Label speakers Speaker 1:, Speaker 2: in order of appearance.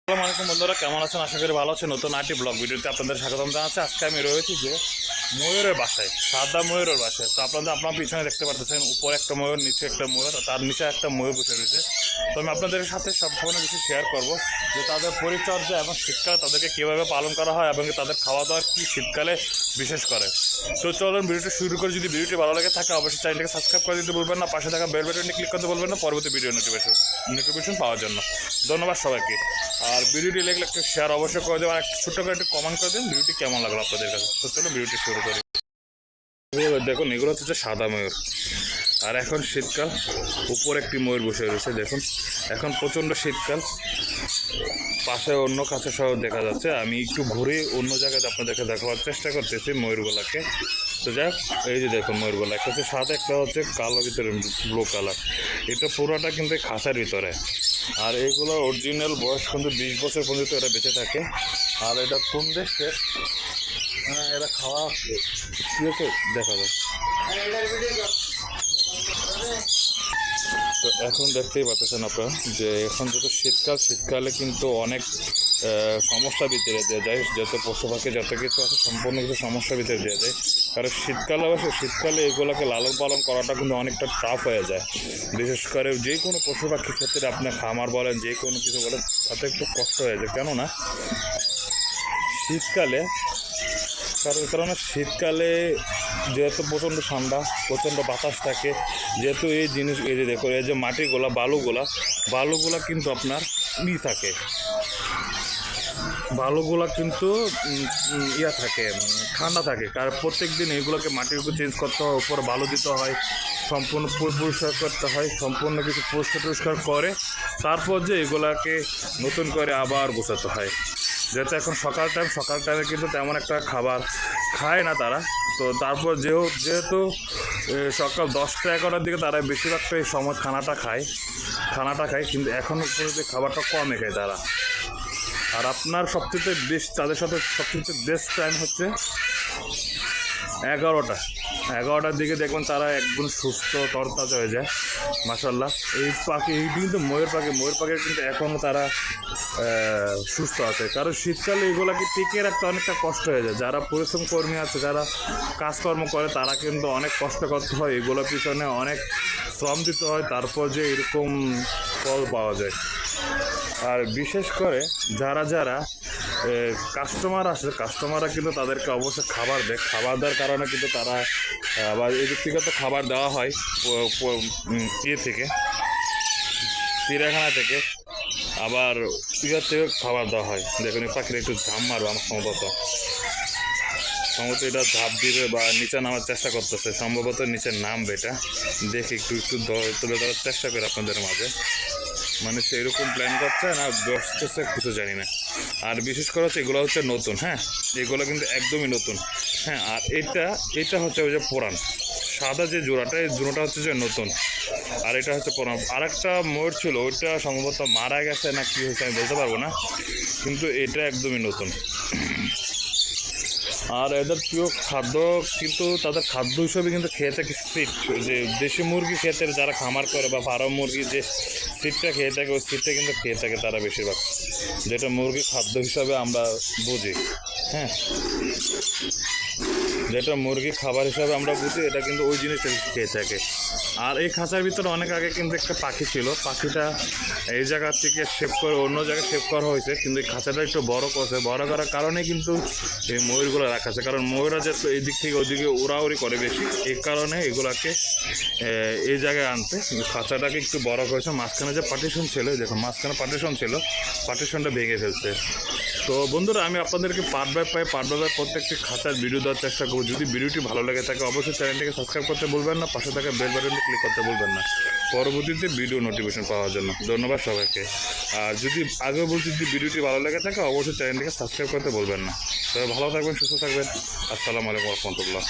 Speaker 1: আসসালামু আলাইকুম বন্ধুরা, কেমন আছেন? আশা করি ভালো আছেন। নতুন আরেকটি ব্লগ ভিডিওতে আপনাদের স্বাগতম জানাচ্ছি। আজকে আমি রয়েছি যে ময়ূরের বাসায়, সাদা ময়ূরের বাসায়। তো আপনার পিছনে দেখতে পাচ্ছেন উপরে একটা ময়ূর, নিচে একটা ময়ূর, তার নিচে একটা ময়ূর বসে রয়েছে। তো আমি আপনাদের সাথে সব ধরনের কিছু শেয়ার করব, যে তাদের পরিচর্যা এবং শীতকালে তাদেরকে কীভাবে পালন করা হয় এবং তাদের খাওয়া দাওয়ার কী শীতকালে বিশেষ করে। তো চলুন ভিডিওটি শুরু করে। যদি ভিডিওটি ভালো লাগে থাকে অবশ্যই চ্যানেলটাকে সাবস্ক্রাইব করে দিতে বলবেন না, পাশে থাকা বেল বাটনটি ক্লিক করতে বলবেন না পরবর্তী ভিডিও নোটিফিকেশন পাওয়ার জন্য। ধন্যবাদ সবাইকে। আর ভিডিওটি লাগলে একটু শেয়ার অবশ্যই করে দেবেন, আর ছোট্ট করে একটু কমেন্ট করে দেন ভিডিওটি কেমন লাগলো আপনাদের কাছে। তো চলো ভিডিওটি শুরু করি। দেখুন, এগুলো হচ্ছে সাদা ময়ূর। আর এখন শীতকাল, উপরে একটি ময়ূর বসে রয়েছে। দেখুন এখন প্রচণ্ড শীতকাল, পাশে অন্য কাছে সহ দেখা যাচ্ছে। আমি একটু ঘুরে অন্য জায়গায় আপনাদেরকে দেখাবার চেষ্টা করতেছি ময়ূরগুলাকে। তো যাক, এই যে দেখুন ময়ূরগুলা, একটা হচ্ছে সাদা, একটা হচ্ছে কালো ভিতরে ব্লু কালার। এটা পুরোটা কিন্তু খাঁচার ভিতরে। আর এইগুলো অরিজিনাল বয়স কিন্তু 20 বছর পর্যন্ত এরা বেঁচে থাকে। আর এটা কোন দেশে এরা খাওয়া কী হচ্ছে দেখা যায়। তো এখন দেখতেই পাচ্ছেন আপনারা যে এখন যত শীতকালে কিন্তু অনেক সমস্যা ভিতরে দেওয়া যায়, যত পশু পাখি যত কিছু আছে সম্পূর্ণ কিছু সমস্যা ভিতরে দেওয়া যায়। কারণ শীতকালে এগুলোকে লালন পালন করাটা কিন্তু অনেকটা টাফ হয়ে যায়। বিশেষ করে যে কোনো পশু পাখির ক্ষেত্রে আপনার খামার বলেন, যে কোনো কিছু বলেন, তাতে একটু কষ্ট হয়ে যায়। কেননা শীতকালে শীতকালে যেহেতু প্রচণ্ড ঠান্ডা, প্রচণ্ড বাতাস থাকে, যেহেতু এই যে দেখো, এই যে মাটিগুলা বালুগুলা কিন্তু আপনার থাকে, বালুগুলা কিন্তু থাকে, ঠান্ডা থাকে। কারণ প্রত্যেক দিন এগুলোকে মাটির উপর চেঞ্জ করতে হয়, উপরে বালু দিতে হয়, সম্পূর্ণ পরিষ্কার করতে হয়, সম্পূর্ণ কিছু পরিষ্কার করে তারপর যে এগুলাকে নতুন করে আবার গোছাতে হয়। যেহেতু এখন সকাল টাইমে কিন্তু তেমন একটা খাবার খায় না তারা। তো তারপর যেহেতু সকাল 10টা-11টার দিকে তারা বেশিরভাগটা এই সময় খানাটা খায়, কিন্তু এখনও পর্যন্ত খাবারটা কমে খায় তারা। আর আপনার তাদের সাথে সবচেয়ে বেস্ট টাইম হচ্ছে 11টার দিকে দেখবেন তারা একদম সুস্থ তরতাজা হয়ে যায়। মাশাআল্লাহ, এইটি কিন্তু ময়ূর পাখির কিন্তু এখনও তারা সুস্থ আছে। কারণ শীতকালে এগুলোকে টিকে রাখতে অনেকটা কষ্ট হয়ে যায়। যারা পরিশ্রম কর্মী আছে, যারা কাজকর্ম করে, তারা কিন্তু অনেক কষ্ট করতে হয়, এগুলোর পিছনে অনেক শ্রম দিতে হয়, তারপর যে এরকম ফল পাওয়া যায়। আর বিশেষ করে যারা কাস্টমাররা কিন্তু তাদেরকে অবশ্যই খাবার দেয়। খাবার দেওয়ার কারণে কিন্তু তারা আবার এদিক থেকে তো খাবার দেওয়া হয় থেকে, চিড়িয়াখানা থেকে, আবার থেকে খাবার দেওয়া হয়। দেখুন এই পাখির একটু ঝাঁপ মারবো, আমার সম্ভবত এটা ঝাঁপ দিবে বা নিচে নামার চেষ্টা করতেছে, সম্ভবত নিচে নামবে। এটা দেখে একটু তুলে ধরার চেষ্টা করে আপনাদের মাঝে, মানে সেরকম প্ল্যান করছে না বসতেছে কিছু জানি না। আর বিশেষ করে হচ্ছে এগুলো হচ্ছে নতুন, হ্যাঁ, এগুলো কিন্তু একদমই নতুন, হ্যাঁ। আর এটা হচ্ছে ওই যে পুরান সাদা যে জোড়াটা, এই জোড়াটা হচ্ছে যে নতুন, আর এটা হচ্ছে পুরান। আর একটা ময়ূর ছিল, ওইটা সম্ভবত মারা গেছে না কি হয়েছে আমি বলতে পারবো না, কিন্তু এটা একদমই নতুন। আর এদের প্রিয় খাদ্য কিন্তু তাদের খাদ্য হিসেবে কিন্তু খেয়ে থাকে সিট, যে দেশি মুরগি ক্ষেতের যারা খামার করে বা ফার্ম মুরগি যে সিটটা খেয়ে থাকে, ওই সিটটা কিন্তু খেয়ে থাকে তারা বেশিরভাগ, যেটা মুরগি খাদ্য হিসাবে আমরা বুঝি, হ্যাঁ, যেটা মুরগি খাবার হিসাবে আমরা বুঝি, এটা কিন্তু ওই জিনিসটা খেয়ে থাকে। আর এই খাঁচার ভিতরে অনেক আগে কিন্তু একটা পাখি ছিল, পাখিটা এই জায়গা থেকে অন্য জায়গায় শেভ করা হয়েছে, কিন্তু এই খাঁচাটা একটু বড় করার কারণে কিন্তু এই ময়ূরগুলো রাখা আছে। কারণ ময়ূরা যে এই দিক থেকে ওইদিকে উড়াউড়ি করে বেশি, এই কারণে এগুলাকে এই জায়গায় আনতে খাঁচাটাকে একটু বড় করেছে। মাঝখানে যে পার্টিশন ছিল, দেখুন মাঝখানে পার্টিশনটা ভেঙে ফেলছে। তো বন্ধুরা, আমি আপনাদেরকে পার্ট বাই প্রত্যেকটি খাঁচার ভিডিও দেওয়ার চেষ্টা করব। যদি ভিডিওটি ভালো লাগে থাকে অবশ্যই চ্যানেলটিকে সাবস্ক্রাইব করতে ভুলবেন না, পাশে থাকা বেল বাটনটি ক্লিক করতে ভুলবেন না পরবর্তীতে ভিডিও নোটিফিকেশন পাওয়ার জন্য। ধন্যবাদ সবাইকে। আর যদি আগেও বলছি, যদি ভিডিওটি ভালো লাগে থাকে অবশ্যই চ্যানেলটিকে সাবস্ক্রাইব করতে ভুলবেন না। তবে ভালো থাকবেন, সুস্থ থাকবেন। আসসালামু আলাইকুম ওয়া রাহমাতুল্লাহ।